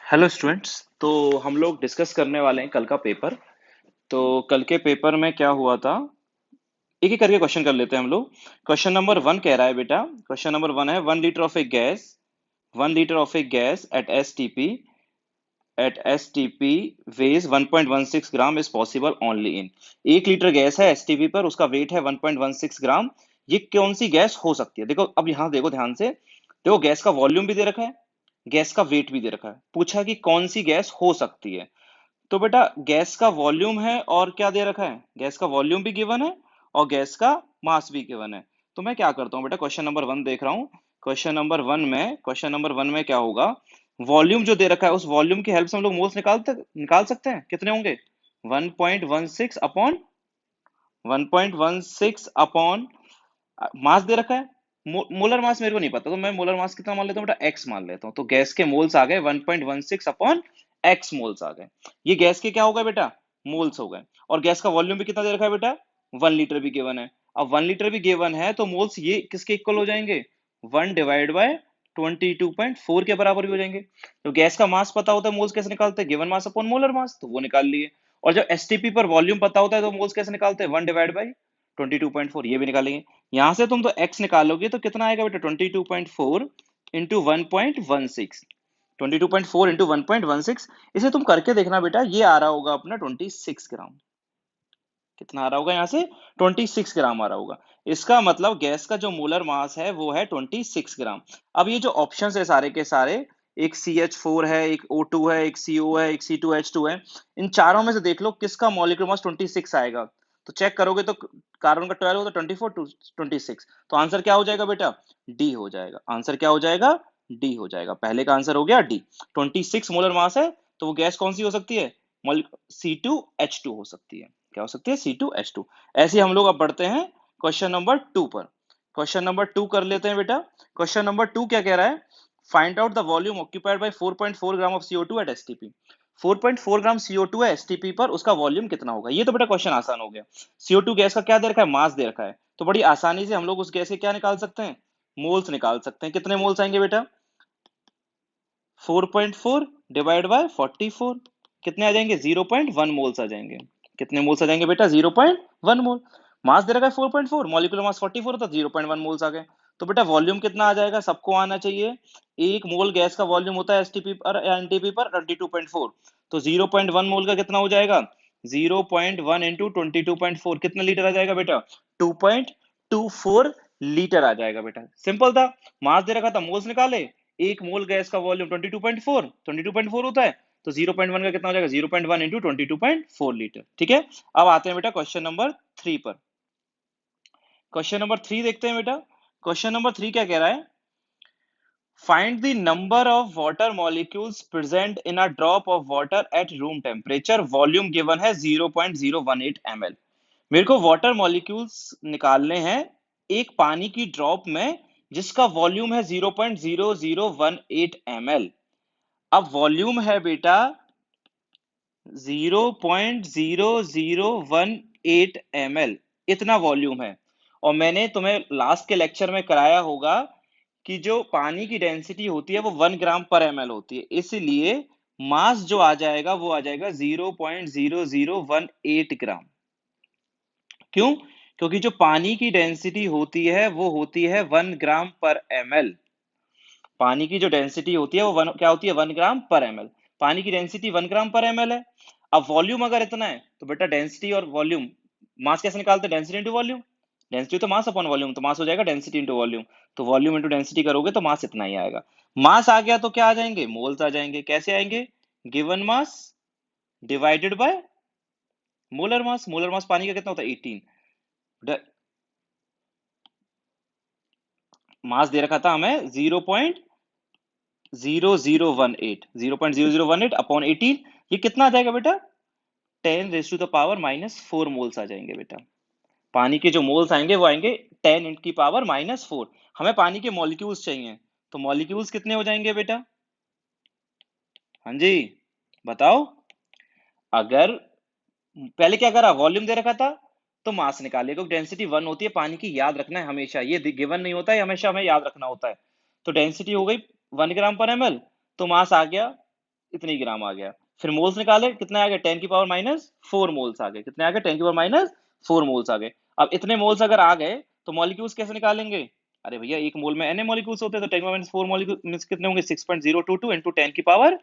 Hello students. तो हम लोग डिस्कस करने वाले हैं कल का पेपर। तो कल के पेपर में क्या हुआ था, एक एक करके क्वेश्चन कर लेते हैं हम लोग। क्वेश्चन नंबर वन कह रहा है बेटा, क्वेश्चन नंबर वन है 1 litre of a gas, 1 litre of a gas at S T P weighs 1.16 gram is possible only in. 1 litre gas है एसटीपी पर, उसका वेट है 1.16 ग्राम। ये कौन सी गैस हो सकती है? देखो अब यहाँ देखो ध्यान से, देखो गैस का वॉल्यूम भी दे रखा है, गैस का वेट भी दे रखा है, पूछा कि कौन सी गैस हो सकती है। तो बेटा गैस का वॉल्यूम है और क्या दे रखा है, गैस का वॉल्यूम भी गिवन है और गैस का मास भी गिवन है। तो मैं क्या करता हूँ बेटा, क्वेश्चन नंबर वन देख रहा हूँ। क्वेश्चन नंबर वन में क्या होगा, वॉल्यूम जो दे रखा है उस वॉल्यूम की हेल्प से हम लोग मोल्स निकाल सकते हैं। कितने होंगे? 1.16 अपॉन 1.16 अपॉन मास दे रखा है। मोलर मास मेरे को नहीं पता, तो मैं मोलर मास कितना मान लेता हूँ बेटा, एक्स मान लेता हूँ। तो गैस के मोल्स आ गए 1.16 अपॉन एक्स मोल्स आ गए। ये गैस के क्या हो गए बेटा, मोल्स हो गए। और गैस का वॉल्यूम भी कितना दे रखा है बेटा, 1 लीटर भी गिवन है। अब 1 लीटर भी गिवन है तो मोल्स ये किसके इक्वल हो जाएंगे, 1/22.4 के बराबर भी हो जाएंगे। तो गैस का मास पता होता है, मोल्स कैसे निकालते हैं, given mass upon molar mass, तो वो निकाल लिए। और जब एसटीपी पर वॉल्यूम पता होता है तो मोल्स कैसे निकालते हैं, 1/22.4, ये भी निकालेंगे। यहां से तुम तो x निकालोगे तो कितना आएगा बेटा, 22.4 इंटू 1.16, 22.4 इंटू 1.16। इसे तुम करके देखना बेटा, ये आ रहा होगा अपना 26 ग्राम। कितना आ रहा होगा यहाँ से, 26 ग्राम आ रहा होगा। इसका मतलब गैस का जो मोलर मास है वो है 26 ग्राम। अब ये जो ऑप्शन है सारे के सारे, एक CH4 है, एक O2 है, एक CO है, एक C2H2 है, इन चारों में से देख लो किसका मॉलिक्यूलर मास 26 आएगा। तो चेक करोगे तो कार्बन का 12 होता है, 24 टू 26, तो आंसर क्या हो जाएगा बेटा, डी हो जाएगा। आंसर क्या हो जाएगा, डी हो जाएगा। पहले का आंसर हो गया डी। 26 मोलर मास है तो वो गैस कौन सी हो सकती है, C2H2 हो सकती है। क्या हो सकती है, C2H2। ऐसे हम लोग अब बढ़ते हैं क्वेश्चन नंबर टू पर। क्वेश्चन नंबर टू कर लेते हैं बेटा। क्वेश्चन नंबर टू क्या कह रहा है, find out the volume occupied by 4.4 gram of CO2 at STP. 4.4 gram CO2 है एसटीपी पर, उसका वॉल्यूम कितना होगा। ये तो बेटा क्वेश्चन आसान हो गया। CO2 गैस का क्या दे रखा है, मास दे रखा है, तो बड़ी आसानी से हम लोग उस गैस के क्या निकाल सकते हैं, मोल्स निकाल सकते हैं। कितने मोल्स आएंगे बेटा, 4.4 डिवाइड बाय 44, कितने आ जाएंगे, 0.1 मोल्स आ जाएंगे। कितने मोल्स आ जाएंगे बेटा, 0.1 मोल। मास दे रखा है 4.4, मॉलिक्यूलर मास 44 होता, 0.1 मोल्स आ गए। तो बेटा वॉल्यूम कितना आ जाएगा, सबको आना चाहिए। एक मोल गैस का वॉल्यूम होता है एसटीपी पर या एनटीपी पर 22.4, तो 0.1 मोल का कितना हो जाएगा, 0.1 इंटू 22.4, कितना लीटर आ जाएगा बेटा, 2.24 लीटर आ जाएगा बेटा। सिंपल था। मास दे रखा था, मोल्स निकाले। एक मोल गैस का वॉल्यूम 22.4 होता है, तो 0.1 का कितना हो जाएगा, 0.1 इंटू 22.4 लीटर। ठीक है। अब आते हैं बेटा क्वेश्चन नंबर थ्री पर। क्वेश्चन नंबर थ्री देखते हैं बेटा। क्वेश्चन नंबर थ्री क्या कह रहा है, find the number of water molecules present in a drop of water at room temperature, volume given है 0.018 ml। मेरे को वाटर मॉलिक्यूल्स निकालने हैं एक पानी की ड्रॉप में जिसका वॉल्यूम है 0.0018 ml। अब वॉल्यूम है बेटा 0.0018 ml, इतना वॉल्यूम है। और मैंने तुम्हें लास्ट के लेक्चर में कराया होगा कि जो पानी की डेंसिटी होती है वो 1 ग्राम पर ml होती है, इसलिए मास जो आ जाएगा वो आ जाएगा 0.0018 ग्राम। क्यों? क्योंकि जो पानी की डेंसिटी होती है वो होती है 1 ग्राम पर ml। पानी की जो डेंसिटी होती है वो क्या होती है, 1 ग्राम पर ml। पानी की डेंसिटी 1 ग्राम पर ml है। अब वॉल्यूम अगर इतना है तो बेटा डेंसिटी और वॉल्यूम, मास कैसे निकालते हैं, डेंसिटी इंटू वॉल्यूम। डेंसिटी तो मास अपॉन वॉल्यूम, तो मास हो जाएगा डेंसिटी इंटू वॉल्यूम। तो वॉल्यूम इंटू डेंसिटी करोगे तो मास इतना ही आएगा। मास आ गया तो क्या आ जाएंगे, मोल्स आ जाएंगे। कैसे आएंगे, given mass divided by molar mass. Molar mass पानी का कितना होता है, 18। मास दे रखा था हमें 0.0018 अपॉन 18, ये कितना आ जाएगा बेटा, 10⁻⁻⁴ मोल्स आ जाएंगे बेटा। पानी के जो मोल्स आएंगे वो आएंगे 10⁻⁻⁴। हमें पानी के मॉलिक्यूल्स चाहिए, तो मॉलिक्यूल्स कितने हो जाएंगे बेटा, हाँ जी बताओ। अगर पहले क्या करा, वॉल्यूम दे रखा था तो मास निकाले, क्योंकि डेंसिटी 1 होती है पानी की, याद रखना है हमेशा, ये गिवन नहीं होता है, हमेशा हमें याद रखना होता है। तो डेंसिटी हो गई 1 ग्राम पर ml, तो मास आ गया इतने ही ग्राम आ गया। फिर मोल्स निकाले, कितने आ गए 10 की पावर माइनस 4 मोल्स आ गए। कितने आ गए 10 की पावर माइनस 4 मोल्स आ गए। अब इतने मोल्स अगर आ गए तो मॉलिक्यूल्स कैसे निकालेंगे? अरे भैया एक मोल में n मॉलिक्यूल्स होते हैं, तो 10 की पावर माइनस 4 मॉलिक्यूल मींस कितने होंगे 6.022 इनटू 10 की पावर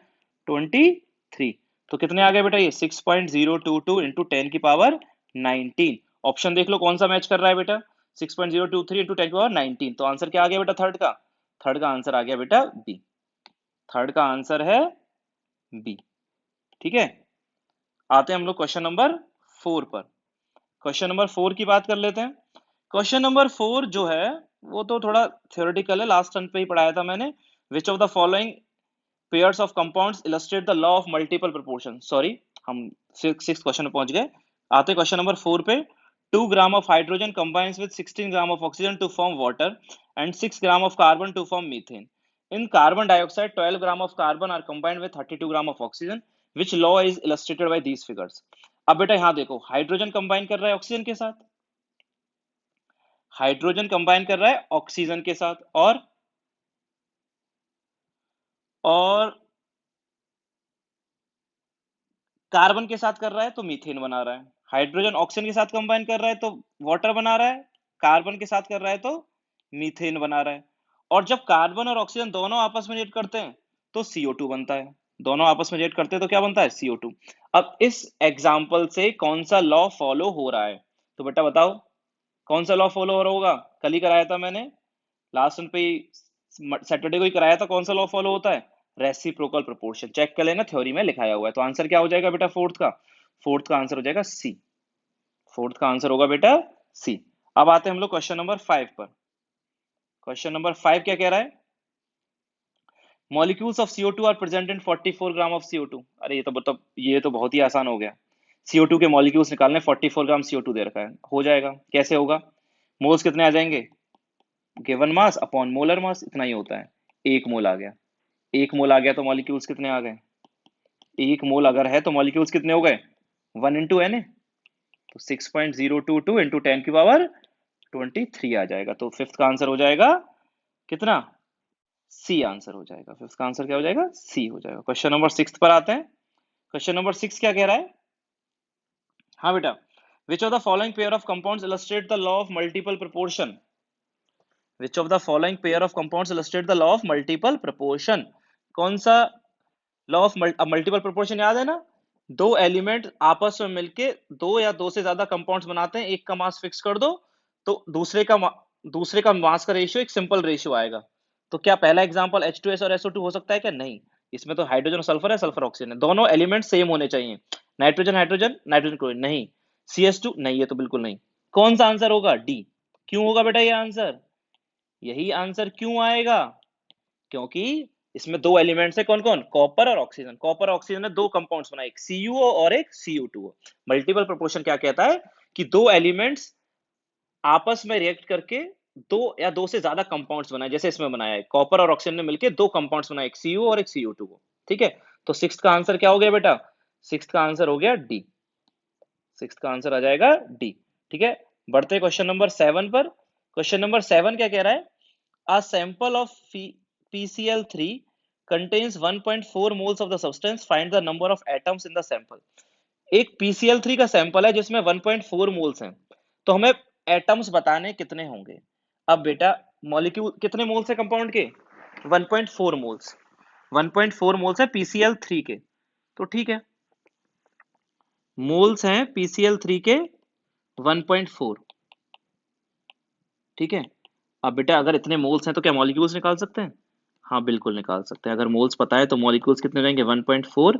23। तो कितने आ गए बेटा ये 6.022 इनटू 10 की पावर 19। ऑप्शन देख लो कौन सा मैच कर रहा है बेटा, 6.023 इंटू 10 की पावर 19। तो आंसर क्या आ गया बेटा थर्ड का? थर्ड का आंसर आ गया बेटा बी। थर्ड का आंसर है बी। ठीक है, आते हैं हम लोग क्वेश्चन नंबर 4 पर। क्वेश्चन नंबर 4 की बात कर लेते हैं। क्वेश्चन नंबर 4 जो है वो तो थोड़ा थ्योरेटिकल है, लास्ट टर्न पे ही पढ़ाया था मैंने। Which of the following pairs of compounds illustrate the law of multiple proportion. Sorry, हम सिक्स क्वेश्चन में पहुंच गए। आते हैं क्वेश्चन नंबर 4 पे। 2 ग्राम of hydrogen combines with 16 gram of oxygen to form water and 6 gram of carbon to form methane. In carbon dioxide, 12 gram of carbon are combined with 32 gram of oxygen. Which law is illustrated by these figures? अब बेटा यहां देखो, hydrogen combine कर रहा है oxygen के साथ, hydrogen combine कर रहा है ऑक्सीजन के साथ, और कार्बन के साथ कर रहा है तो मीथेन बना रहा है। हाइड्रोजन ऑक्सीजन के साथ कंबाइन कर रहा है तो वाटर बना रहा है, कार्बन के साथ कर रहा है तो मीथेन बना रहा है। और जब कार्बन और ऑक्सीजन दोनों आपस में रिएक्ट करते हैं तो CO2 बनता है। दोनों आपस में रिएक्ट करते हैं तो क्या बनता है CO2। अब इस एग्जाम्पल से कौन सा लॉ फॉलो हो रहा है? तो बेटा बताओ कौन सा लॉ फॉलो हो रहा होगा? कल ही कराया था मैंने, लास्ट पे ही, सैटरडे को ही कराया था। कौन सा लॉ फॉलो होता है? Reciprocal proportion. चेक कर लेना, थ्योरी में लिखाया हुआ है। तो आंसर क्या हो जाएगा बेटा फोर्थ का? फोर्थ का आंसर हो जाएगा सी। फोर्थ का आंसर होगा बेटा सी। अब आते हैं हम लोग क्वेश्चन नंबर 5 पर। क्वेश्चन नंबर 5 क्या कह रहा है? Molecules of CO2 are present in 44 gram of CO2। अरे ये तो बहुत ही आसान हो गया। CO2 के मॉलिक्यूल्स निकालने, 44 ग्राम CO2 दे रखा है, हो जाएगा। कैसे होगा? मोल्स कितने आ जाएंगे? Given mass upon molar mass, इतना ही होता है। एक मोल आ गया, एक मोल आ गया तो मॉलिक्यूल्स कितने आ गए? एक मोल अगर है तो मॉलिक्यूल्स कितने हो गए? 1 इंटू एन, तो 6.022 इंटू 10 की पावर 23 आ जाएगा। तो फिफ्थ का आंसर हो जाएगा कितना? सी आंसर हो जाएगा। फिफ्थ का आंसर क्या हो जाएगा? सी हो जाएगा। क्वेश्चन नंबर 6 पर आते हैं। क्वेश्चन नंबर 6 क्या कह रहा है? हाँ बेटा, which of the following pair of compounds illustrate the law of multiple proportion? Which of the following pair of compounds illustrate the law of multiple proportion? कौन सा लॉ ऑफ मल्टीपल प्रोपोर्शन याद है ना? दो एलिमेंट आपस में मिलके दो या दो से ज्यादा कंपाउंड्स बनाते हैं, एक का मास फिक्स कर दो तो दूसरे का मास का रेशियो एक सिंपल रेशियो आएगा। तो क्या पहला एग्जांपल H2S और SO2 हो सकता है क्या? नहीं, इसमें तो हाइड्रोजन और सल्फर है, सल्फर ऑक्सीजन है, दोनों एलिमेंट सेम होने चाहिए। नाइट्रोजन हाइड्रोजन, नाइट्रोजन क्लोरीन नहीं। CS2 नहीं, ये तो बिल्कुल नहीं। कौन सा आंसर होगा? डी। क्यों होगा बेटा ये आंसर? यही आंसर क्यों आएगा? क्योंकि इसमें दो एलिमेंट्स है, कौन कौन? कॉपर और ऑक्सीजन। कॉपर और ऑक्सीजन ने दो कंपाउंड्स बनाए, एक CuO और एक CO2। मल्टीपल प्रोपोर्शन क्या कहता है कि दो एलिमेंट्स आपस में रिएक्ट करके दो या दो से ज्यादा कंपाउंड्स बनाए, जैसे इसमें बनाया है, कॉपर और ऑक्सीजन ने मिलकर दो कंपाउंड्स बनाए, एक CuO और एक CO2 को। ठीक है, तो सिक्स्थ का आंसर क्या हो गया बेटा? सिक्स्थ का आंसर हो गया डी। सिक्स्थ का आंसर आ जाएगा डी। ठीक है, बढ़ते क्वेश्चन नंबर 7 पर। क्वेश्चन नंबर 7 क्या कह रहा है? A sample of PCl3 contains 1.4 moles of the substance. Find the number of atoms in the sample. एक PCl3 का सैंपल है जिसमें 1.4 मोल्स हैं, तो हमें एटम्स बताने कितने होंगे। अब बेटा मॉलिक्यूल कितने मोल्स है कंपाउंड के? 1.4 मोल्स। 1.4 मोल्स है PCl3 के, तो ठीक है, मोल्स हैं PCl3 के 1.4। ठीक है, अब बेटा अगर इतने मोल्स हैं तो क्या मॉलिक्यूल्स निकाल सकते हैं? हाँ बिल्कुल निकाल सकते हैं। अगर मोल्स पता है तो मॉलिक्यूल्स कितने हो जाएंगे? 1.4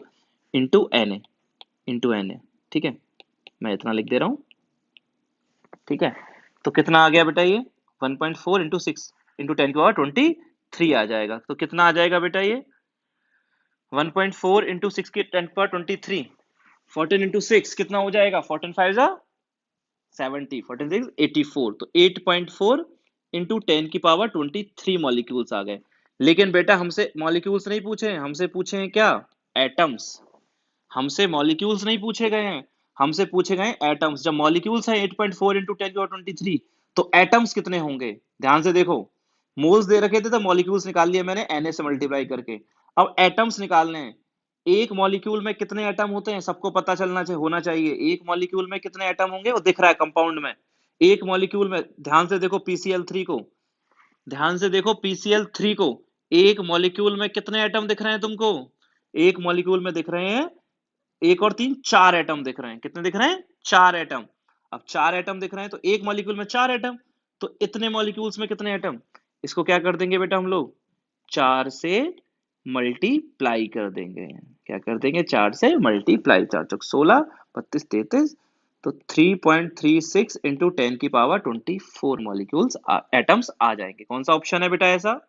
इंटू एन ए। ठीक है, मैं इतना लिख दे रहा हूँ। ठीक है, तो कितना आ गया बेटा ये? 1.4 इंटू 6 इंटू 10 की पावर 23 आ जाएगा। तो कितना आ जाएगा बेटा ये? 1.4 इंटू 6 की 10 की पावर 23, 14 इंटू 6 कितना हो जाएगा? 14 5 जा 70, 14 6 84। तो 8.4 इंटू 10 की पावर 23 मॉलिक्यूल्स आ गए। लेकिन बेटा हमसे मॉलिक्यूल्स नहीं पूछे हैं, हमसे पूछे हैं क्या? एटम्स। हमसे मॉलिक्यूल्स नहीं पूछे गए हैं, हमसे पूछे गए एटम्स। जब मॉलिक्यूल्स हैं 8.4 इंटू 10 की पावर 23, तो एटम्स कितने होंगे? ध्यान से देखो, मोल्स दे रखे थे तो मॉलिक्यूल्स निकाल लिए मैंने Na से मल्टीप्लाई करके। अब एटम्स निकालने हैं, एक मॉलिक्यूल में कितने एटम होते हैं सबको पता चलना चाहिए, होना चाहिए। एक मॉलिक्यूल में कितने एटम होंगे वो दिख रहा है कंपाउंड में। एक मॉलिक्यूल में ध्यान से देखो पीसीएल3 को, ध्यान से देखो पीसीएल3 को, एक मॉलिक्यूल में कितने एटम दिख रहे हैं तुमको? एक मॉलिक्यूल में दिख रहे हैं, एक और तीन, चार एटम दिख रहे हैं। कितने दिख रहे हैं? चार एटम। अब चार एटम दिख रहे हैं तो एक मॉलिक्यूल में चार एटम, तो इतने मॉलिक्यूल्स में कितने एटम? इसको क्या कर देंगे बेटा हम लोग? चार से मल्टीप्लाई कर देंगे। क्या कर देंगे? चार से मल्टीप्लाई। चार चौक 16, 32, 33, तो 3.36 इंटू 10 की पावर 24 मॉलिक्यूल्स एटम्स आ जाएंगे। कौन सा ऑप्शन है बेटा ऐसा?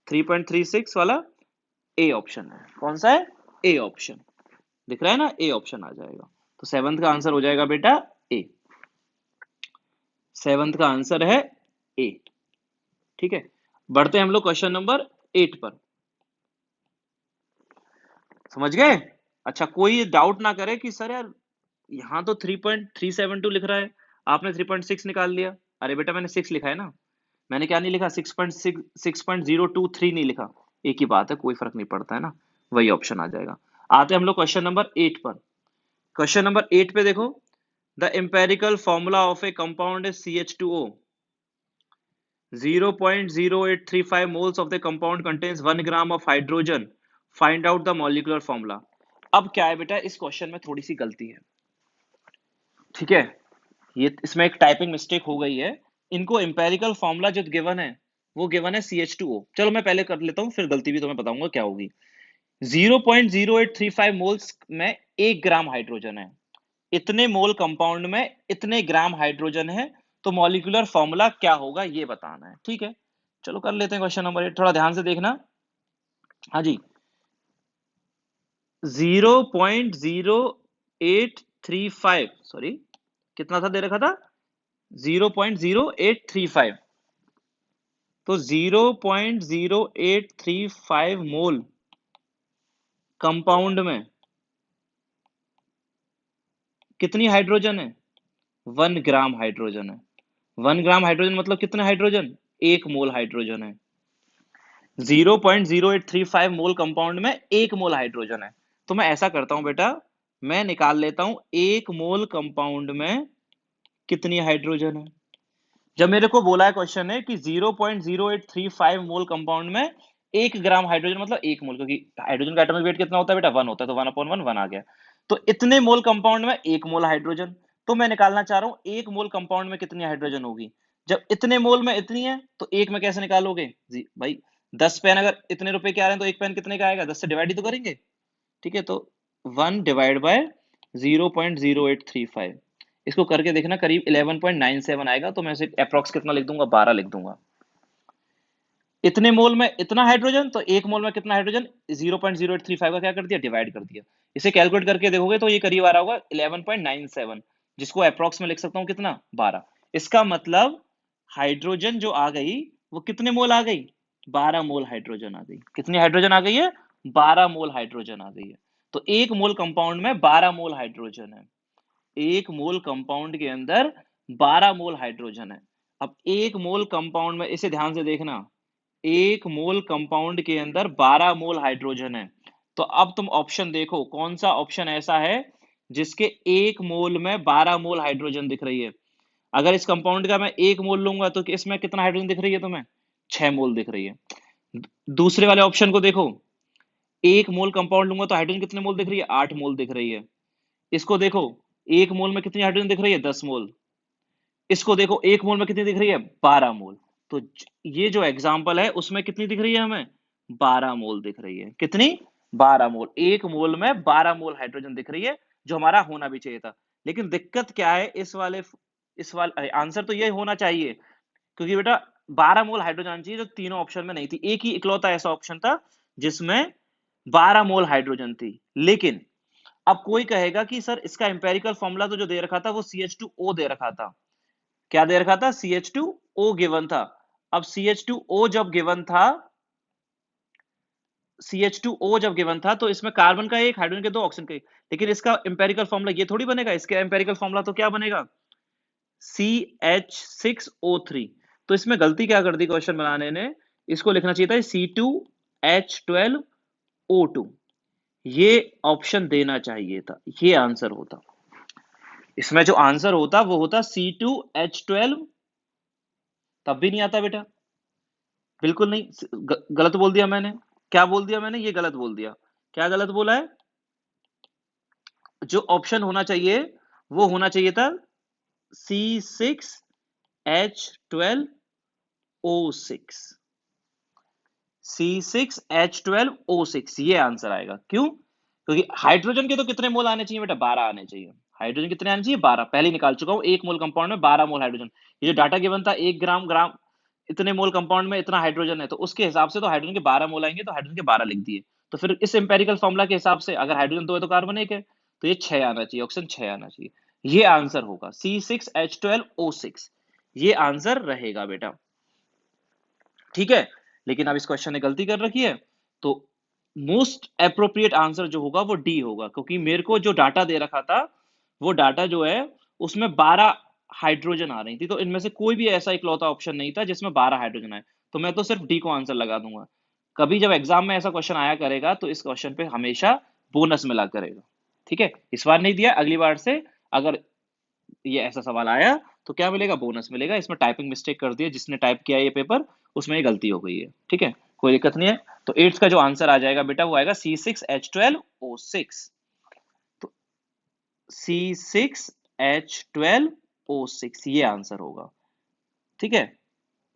3.36 वाला ए ऑप्शन है। कौन सा है? A option. दिख रहा है ना? ए ऑप्शन आ जाएगा। तो सेवंथ का आंसर हो जाएगा बेटा ए। सेवंथ का आंसर है ए। ठीक है, बढ़ते हैं हम लोग क्वेश्चन नंबर 8 पर। समझ गए? अच्छा, कोई डाउट ना करे कि सर यार यहाँ तो 3.372 लिख रहा है, आपने 3.6 निकाल लिया। अरे बेटा मैंने 6 लिखा है ना, मैंने क्या नहीं लिखा? 6.6, 6.023 नहीं लिखा। एक ही बात है, कोई फर्क नहीं पड़ता है ना, वही ऑप्शन आ जाएगा। आते हैं हम लोग क्वेश्चन नंबर 8 पर। क्वेश्चन नंबर 8 पे देखो, the empirical formula of A compound is CH2O। 0.0835 moles of the compound contains 1 gram of hydrogen. Find out the molecular formula. अब क्या है बेटा, इस क्वेश्चन में थोड़ी सी गलती है। ठीक है, ये इसमें एक टाइपिंग मिस्टेक हो गई है। इनको एम्पेरिकल फॉर्मूला जो गिवन है वो गिवन है CH2O। चलो मैं पहले कर लेता हूँ, फिर गलती भी तुम्हें बताऊंगा क्या होगी। 0.0835 मोल्स में 1 ग्राम हाइड्रोजन है, इतने मोल कंपाउंड में इतने ग्राम हाइड्रोजन है, तो मॉलिक्यूलर फॉर्मूला क्या होगा ये बताना है। ठीक है, चलो कर लेते हैं क्वेश्चन नंबर 8। थोड़ा ध्यान से देखना। हाँ जी, 0.0835, सॉरी कितना था दे रखा था? 0.0835। तो 0.0835 मोल कंपाउंड में कितनी हाइड्रोजन है? 1 ग्राम हाइड्रोजन है। 1 ग्राम हाइड्रोजन मतलब कितने हाइड्रोजन? 1 मोल हाइड्रोजन है। 0.0835 मोल कंपाउंड में 1 मोल हाइड्रोजन है। तो मैं ऐसा करता हूं बेटा, मैं निकाल लेता हूं 1 मोल कंपाउंड में कितनी हाइड्रोजन है। जब मेरे को बोला है क्वेश्चन है कि 0.0835 मोल कंपाउंड में 1 ग्राम हाइड्रोजन मतलब 1 मोल, क्योंकि हाइड्रोजन का एटॉमिक वेट कितना होता है बेटा? 1 होता है, तो 1/1 1 आ गया। तो इतने मोल कंपाउंड में 1 मोल हाइड्रोजन, तो मैं निकालना चाह रहा हूं 1 मोल कंपाउंड में कितनी हाइड्रोजन होगी। जब इतने मोल में इतनी है तो एक में कैसे निकालोगे जी भाई? 10 पेन अगर इतने रुपए के आ रहे हैं तो एक पेन कितने का आएगा? 10 से डिवाइड ही तो करेंगे। ठीक है, तो 1 डिवाइड बाय 0.0835, इसको करके देखना करीब 11.97 आएगा। तो मैं इसे अप्रॉक्स कितना लिख दूंगा? 12 लिख दूंगा। इतने मोल में इतना हाइड्रोजन, तो एक मोल में कितना हाइड्रोजन? 0.0835 का क्या कर दिया? डिवाइड कर दिया। इसे कैलकुलेट करके देखोगे तो ये करीब आ रहा होगा 11.97, जिसको अप्रॉक्स में लिख सकता हूँ कितना? 12। इसका मतलब हाइड्रोजन जो आ गई वो कितने मोल आ गई? 12 मोल हाइड्रोजन आ गई। कितनी हाइड्रोजन आ गई है? 12 मोल हाइड्रोजन आ गई है। तो एक मोल कंपाउंड में 12 मोल हाइड्रोजन है। एक मोल कंपाउंड के अंदर 12 मोल हाइड्रोजन है। अब एक मोल कंपाउंड में, इसे ध्यान से देखना, एक मोल कंपाउंड के अंदर 12 मोल हाइड्रोजन है। तो अब तुम ऑप्शन देखो, कौन सा ऑप्शन ऐसा है जिसके एक मोल में 12 मोल हाइड्रोजन दिख रही है। अगर इस कंपाउंड का मैं एक मोल लूंगा तो इसमें कितना हाइड्रोजन दिख रही है तुम्हें? 6 मोल दिख रही है। दूसरे वाले ऑप्शन को देखो, एक मोल कंपाउंड लूंगा तो हाइड्रोजन कितने मोल दिख रही है? 8 मोल दिख रही है। इसको देखो, एक मोल में कितनी हाइड्रोजन दिख रही है? 10 मोल। इसको देखो, एक मोल में कितनी दिख रही है? 12 मोल। तो ये जो एग्जांपल है उसमें कितनी दिख रही है हमें? 12 मोल दिख रही है। कितनी? 12 मोल। एक मोल में 12 मोल हाइड्रोजन दिख रही है, जो हमारा होना भी चाहिए था। लेकिन दिक्कत क्या है इस वाले आंसर तो ये होना चाहिए, क्योंकि बेटा 12 मोल हाइड्रोजन आनी चाहिए, जो तीनों ऑप्शन में नहीं थी। एक ही इकलौता ऐसा ऑप्शन था जिसमें 12 मोल हाइड्रोजन थी। लेकिन अब कोई कहेगा कि सर इसका एम्पेरिकल फॉर्मूला तो जो दे रखा था वो CH2O दे रखा था। क्या दे रखा था? CH2O गिवन था। अब CH2O जब गिवन था, CH2O जब गिवन था तो इसमें कार्बन का एक, हाइड्रोजन के दो, ऑक्सीजन के एक। लेकिन इसका एम्पेरिकल फॉर्मूला ये थोड़ी बनेगा। इसका एम्पेरिकल फॉर्मूला तो क्या बनेगा? CH6O3। तो इसमें गलती क्या कर दी क्वेश्चन बनाने ने? इसको लिखना चाहिए था C2H12O2। ये ऑप्शन देना चाहिए था, ये आंसर होता। इसमें जो आंसर होता वो होता C2H12। तब भी नहीं आता बेटा, बिल्कुल नहीं। गलत बोल दिया मैंने। क्या बोल दिया मैंने? ये गलत बोल दिया। क्या गलत बोला है? जो ऑप्शन होना चाहिए वो होना चाहिए था C6H12O6। C6H12O6 ये आंसर आएगा। क्यों? क्योंकि हाइड्रोजन के तो कितने मोल आने चाहिए बेटा? 12 आने चाहिए। हाइड्रोजन कितने आने चाहिए? 12। पहले ही निकाल चुका हूं, 1 मोल कंपाउंड में 12 मोल हाइड्रोजन। ये जो डाटा गिवन था 1 ग्राम ग्राम इतने मोल कंपाउंड में इतना हाइड्रोजन है, तो उसके हिसाब से तो हाइड्रोजन के 12 मोल आएंगे, तो हाइड्रोजन के 12 लिख दिए। तो फिर इस एम्पेरिकल फॉर्मूला के हिसाब से अगर हाइड्रोजन 2 है तो कार्बन 1 है, तो ये 6 आना चाहिए, ऑप्शन 6 आना चाहिए। ये आंसर होगा C6H12O6। ये आंसर रहेगा बेटा, ठीक है। लेकिन अब इस क्वेश्चन ने गलती कर रखी है, तो मोस्ट अप्रोप्रिएट आंसर जो होगा वो डी होगा, क्योंकि मेरे को जो डाटा दे रखा था वो डाटा जो है उसमें 12 हाइड्रोजन आ रही थी, तो इनमें से कोई भी ऐसा इकलौता ऑप्शन नहीं था जिसमें 12 हाइड्रोजन आए। तो मैं तो सिर्फ डी को आंसर लगा दूंगा। कभी जब एग्जाम में ऐसा क्वेश्चन आया करेगा तो इस क्वेश्चन पे हमेशा बोनस मिला करेगा, ठीक है। इस बार नहीं दिया, अगली बार से अगर ये ऐसा सवाल आया तो क्या मिलेगा? बोनस मिलेगा। इसमें टाइपिंग मिस्टेक कर दी है जिसने टाइप किया है ये पेपर, उसमें ये गलती हो गई है, ठीक है। कोई दिक्कत नहीं है। तो 8 का जो आंसर आ जाएगा बेटा वो आएगा C6H12O6। तो C6H12O6 ये आंसर होगा, ठीक है।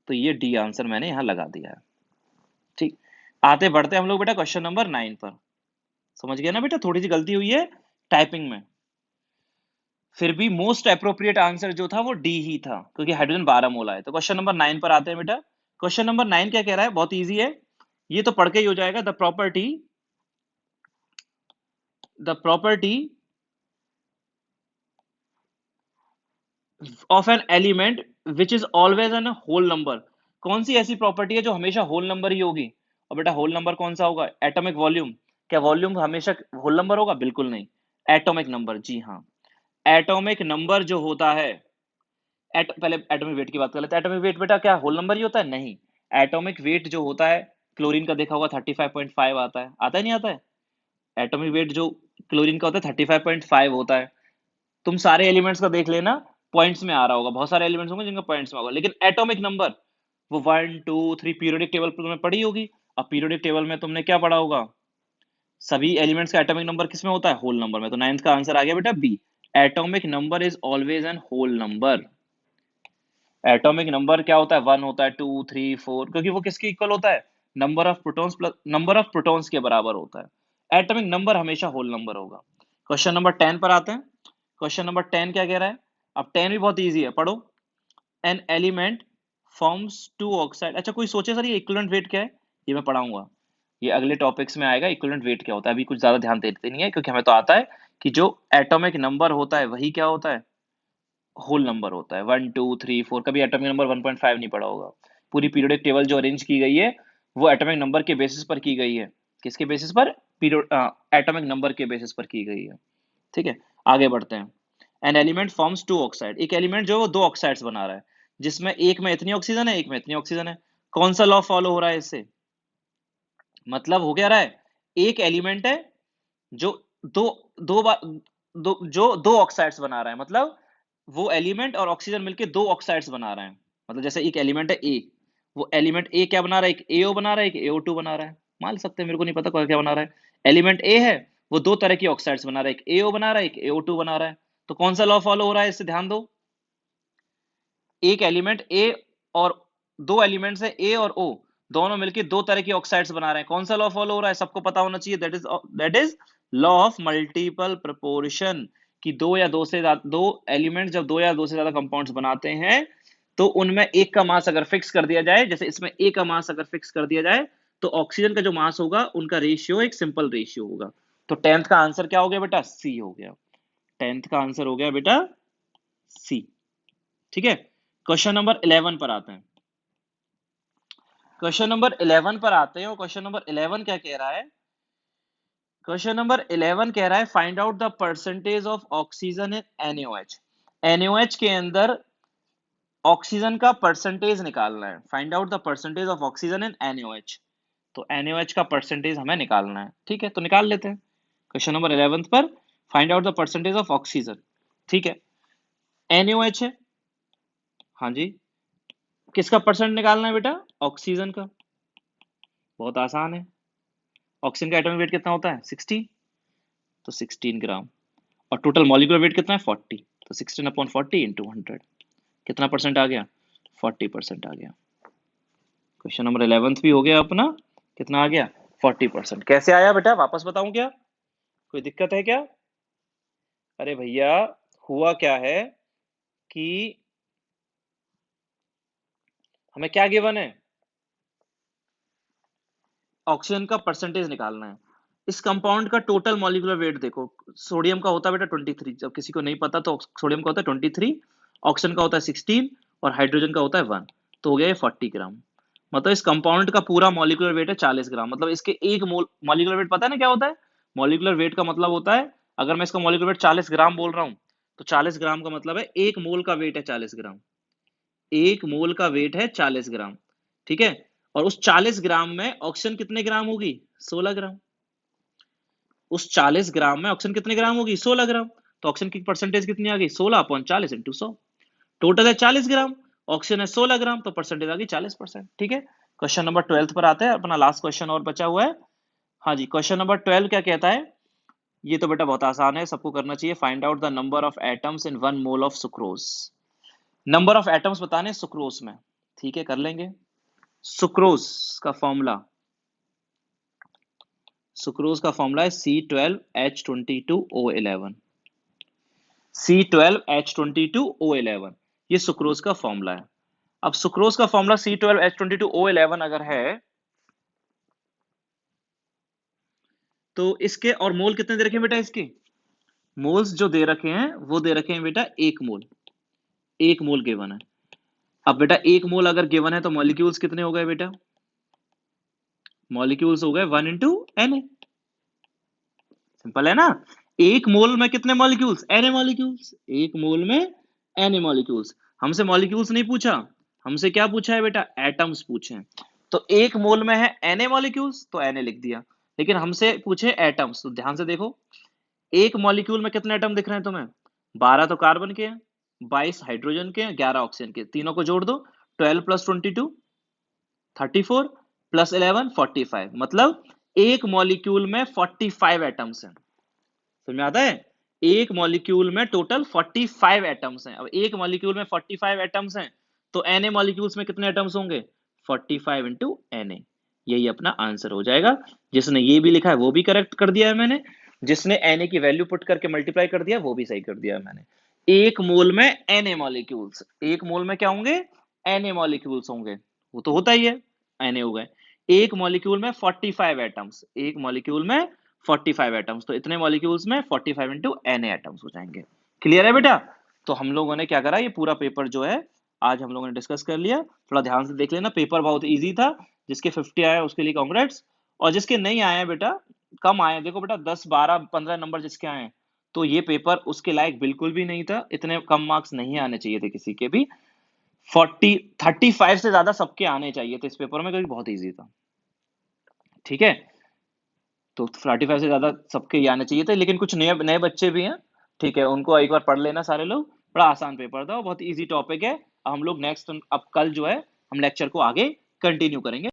तो ये डी आंसर मैंने यहां लगा दिया है, ठीक। आते बढ़ते हम लोग बेटा क्वेश्चन नंबर 9 पर। समझ गया ना बेटा? थोड़ी सी गलती हुई है टाइपिंग में, फिर भी मोस्ट अप्रोप्रिएट आंसर जो था वो डी ही था, क्योंकि हाइड्रोजन 12 मोल आए। तो क्वेश्चन नंबर 9 पर आते हैं बेटा। क्वेश्चन नंबर 9 क्या कह रहा है? बहुत इजी है, ये तो पढ़ के ही हो जाएगा। The property of an element which is always an whole number. कौन सी ऐसी प्रॉपर्टी है जो हमेशा होल नंबर ही होगी? और बेटा होल नंबर कौन सा होगा? Atomic volume. क्या वॉल्यूम हमेशा होल नंबर होगा? बिल्कुल नहीं। एटॉमिक नंबर, जी हाँ। एटॉमिक नंबर जो होता है, पहले एटॉमिक वेट की बात कर लेते हैं। एटॉमिक वेट बेटा क्या होल नंबर ही होता है? नहीं। एटॉमिक वेट जो होता है, क्लोरीन का देखा होगा 35.5 आता है, आता है नहीं आता है? एटॉमिक वेट जो क्लोरीन का होता है 35.5 होता है। तुम सारे एलिमेंट्स का देख लेना, पॉइंट्स में आ रहा होगा। बहुत सारे एलिमेंट्स होंगे जिनका पॉइंट्स में होगा, लेकिन एटॉमिक नंबर वो 1 2 3 पीरियोडिक टेबल पर तुमने पढ़ी होगी। अब पीरियोडिक टेबल में तुमने क्या पढ़ा होगा? सभी एलिमेंट्स का एटॉमिक नंबर किस में होता है? होल नंबर में। तो 9th का आंसर आ गया बेटा B. Atomic number is always an whole number. Atomic number क्या होता है? 1 होता है, 2 3 4, क्योंकि वो किसके इक्वल होता है? Number of protons plus number of protons के बराबर होता है। एटॉमिक नंबर हमेशा होल नंबर होगा। क्वेश्चन नंबर 10 पर आते हैं। क्वेश्चन नंबर 10 क्या कह रहा है? अब 10 भी बहुत इजी है, पढ़ो। An element forms two oxide. अच्छा कोई सोचे सर ये इक्विवेलेंट वेट क्या है? ये मैं पढ़ाऊंगा, ये अगले टॉपिक्स में आएगा। इक्विवेलेंट वेट क्या होता है, अभी कुछ ज्यादा ध्यान देते नहीं है, क्योंकि हमें तो आता है कि जो एटॉमिक नंबर होता है वही क्या होता है? होल नंबर होता है। 1 2 3 4, कभी एटॉमिक नंबर 1.5 नहीं पढ़ा होगा। पूरी पीरियोडिक टेबल जो अरेंज की गई है वो एटॉमिक नंबर के बेसिस पर की गई है। किसके बेसिस पर? पीरियड एटॉमिक नंबर के बेसिस पर की गई है, ठीक है। आगे बढ़ते हैं। N element forms 2 oxide. एक एलिमेंट जो है वो 2 ऑक्साइड्स बना रहा है, जिसमें एक में इतनी ऑक्सीजन है, एक में इतनी ऑक्सीजन है। कौन सा लॉ फॉलो हो रहा है इससे? मतलब हो क्या रहा है? एक एलिमेंट है जो दो दो बार जो 2 ऑक्साइड्स बना रहा है, मतलब वो एलिमेंट और ऑक्सीजन मिलके 2 ऑक्साइड्स बना रहे हैं। मतलब जैसे एक एलिमेंट है ए, वो एलिमेंट ए क्या बना रहा है? एक एओ बना रहा है, एक एओ2 बना रहा है। मान सकते हैं, मेरे को नहीं पता क्या बना रहा है। एलिमेंट ए है, वो 2 तरह की ऑक्साइड्स बना रहा है, एक एओ बना रहा है, एक एओ2 बना रहा है। तो कौन सा लॉ फॉलो हो रहा है इससे? ध्यान दो। एक एलिमेंट ए और 2 एलिमेंट्स है ए और ओ, दोनों मिलकर 2 तरह की ऑक्साइड्स बना रहे हैं। कौन सा लॉ फॉलो हो रहा है? सबको पता होना चाहिए। That is law of multiple proportion. कि दो एलिमेंट जब 2 या 2 से ज्यादा कंपाउंड्स बनाते हैं तो उनमें एक का मास अगर फिक्स कर दिया जाए, जैसे इसमें ए का मास अगर फिक्स कर दिया जाए, तो ऑक्सीजन का जो मास होगा उनका रेशियो एक सिंपल रेशियो होगा। तो 10th का आंसर क्या हो गया बेटा? सी हो गया। 10th का आंसर हो गया बेटा सी, ठीक है। क्वेश्चन नंबर 11 पर आते हैं। क्वेश्चन नंबर 11 पर आते हैं, और क्वेश्चन नंबर 11 क्या कह रहा है? क्वेश्चन नंबर 11 कह रहा है find out the percentage of oxygen in NaOH। NaOH के अंदर ऑक्सीजन का परसेंटेज निकालना है। Find out the percentage of oxygen in NaOH। तो NaOH का परसेंटेज हमें निकालना है, ठीक है, तो निकाल लेते हैं। क्वेश्चन नंबर 11 पर find out the percentage of oxygen. ठीक है, NaOH है, हाँ जी, किसका परसेंट निकालना है बेटा? ऑक्सीजन का। बहुत आसान है, ऑक्सीजन का एटॉमिक वेट कितना होता है? 60, तो 16 ग्राम। और टोटल मॉलिक्यूलर वेट कितना है? 40, तो 16/40 इंटू 100, कितना परसेंट आ गया? 40% आ गया। क्वेश्चन नंबर 11 भी हो गया अपना, कितना आ गया? 40%। कैसे आया बेटा, वापस बताऊं क्या? कोई दिक्कत है क्या? अरे भैया, हुआ क्या है कि हमें क्या गिवन है? ऑक्सीजन का परसेंटेज निकालना है। इस कंपाउंड का टोटल मॉलिक्यूलर वेट देखो, सोडियम का होता है बेटा 23, जब किसी को नहीं पता तो सोडियम का होता है 23, ऑक्सीजन का होता है 16 और हाइड्रोजन का होता है 1, तो हो गया ये 40 ग्राम। मतलब इस कंपाउंड का पूरा मॉलिक्यूलर वेट है 40 ग्राम। मतलब इसके एक मोल मॉलिक्यूलर वेट पता है ना क्या होता है? मॉलिक्यूलर वेट का मतलब होता है, अगर मैं इसका मॉलिक्यूलर वेट 40 ग्राम बोल रहा हूं, तो 40 ग्राम का मतलब है एक मोल का वेट है 40 ग्राम। एक मोल का वेट है 40 ग्राम, ठीक है। और उस 40 ग्राम में ऑक्सीजन कितने ग्राम होगी? 16 ग्राम। उस 40 ग्राम में ऑक्सीजन कितने ग्राम होगी? 16 ग्राम। तो ऑक्सीजन की परसेंटेज कितनी आ गई? 16/40 इंटू 100। टोटल है 40 ग्राम, ऑक्सीजन है 16 ग्राम, तो परसेंटेज आ गई 40%। ठीक है, क्वेश्चन नंबर 12 पर आते हैं, अपना लास्ट क्वेश्चन और बचा हुआ है। हाँ जी, क्वेश्चन नंबर 12 क्या कहता है? ये तो बेटा बहुत आसान है, सबको करना चाहिए। Find out the number of atoms in 1 mole of sucrose. Number of atoms बताने सुक्रोज में, ठीक है, कर लेंगे। सुक्रोज का फॉर्मूला, सुक्रोज का फॉर्मूला है C12H22O11। C12H22O11, ये सुक्रोज का फॉर्मूला है। अब सुक्रोज का फॉर्मूला C12H22O11 अगर है, तो इसके और मोल कितने दे रखे हैं बेटा? इसके मोल्स जो दे रखे हैं वो दे रखे हैं बेटा 1 मोल। 1 मोल गिवन है। अब बेटा 1 मोल अगर गिवन है तो मॉलिक्यूल्स कितने हो गए बेटा? मॉलिक्यूल्स हो गए 1 इंटू Na। सिंपल है ना? 1 मोल में कितने मॉलिक्यूल्स? Na molecules. 1 मोल में Na मॉलिक्यूल्स। हमसे मॉलिक्यूल्स नहीं पूछा, हमसे क्या पूछा है बेटा? एटम्स पूछे हैं। तो 1 मोल में है Na मॉलिक्यूल्स, तो Na लिख दिया। लेकिन हमसे पूछे एटम्स, तो ध्यान से देखो, एक मॉलिक्यूल में कितने एटम दिख रहे हैं तुम्हें? 12 तो कार्बन के हैं, 22 हाइड्रोजन के हैं, 11 ऑक्सीजन के। तीनों को जोड़ दो, 12 + 22 34 + 11 45। मतलब एक मॉलिक्यूल में 45 एटम्स हैं। समझ में आता है? एक मॉलिक्यूल में टोटल 45 एटम्स हैं। अब एक मॉलिक्यूल में 45 एटम्स हैं, तो Na मॉलिक्यूल्स में कितने एटम्स होंगे? 45 इंटू Na। यही अपना आंसर हो जाएगा। जिसने ये भी लिखा है वो भी करेक्ट कर दिया है मैंने, जिसने Na की वैल्यू पुट करके मल्टीप्लाई कर दिया वो भी सही कर दिया है मैंने। एक मोल में Na मॉलिक्यूल्स, एक मोल में क्या होंगे? Na मॉलिक्यूल्स होंगे, वो तो होता ही है, Na हो गए। एक मॉलिक्यूल में 45 एटम्स, एक मॉलिक्यूल में 45 एटम्स, तो इतने मॉलिक्यूल्स में 45 इंटू Na एटम्स हो जाएंगे। क्लियर है बेटा? तो हम लोगों ने क्या करा, ये पूरा पेपर जो है आज हम लोगों ने डिस्कस कर लिया। थोड़ा ध्यान से देख लेना, पेपर बहुत इजी था। जिसके 50 आया उसके लिए कांग्रेट्स, और जिसके नहीं आए बेटा, कम आए, देखो बेटा 10 12 15 नंबर जिसके आए, तो ये पेपर उसके लायक बिल्कुल भी नहीं था। इतने कम मार्क्स नहीं आने चाहिए थे किसी के भी। 35 से ज्यादा सबके आने चाहिए थे इस पेपर में, क्योंकि बहुत इजी था। ठीक है, तो 45 से ज्यादा सबके ही आने चाहिए थे, लेकिन कुछ नए नए बच्चे भी हैं, ठीक है, उनको एक बार पढ़ लेना सारे लोग। बड़ा आसान पेपर था, बहुत इजी टॉपिक है। अब हम लोग नेक्स्ट, अब कल जो है हम लेक्चर को आगे कंटिन्यू करेंगे।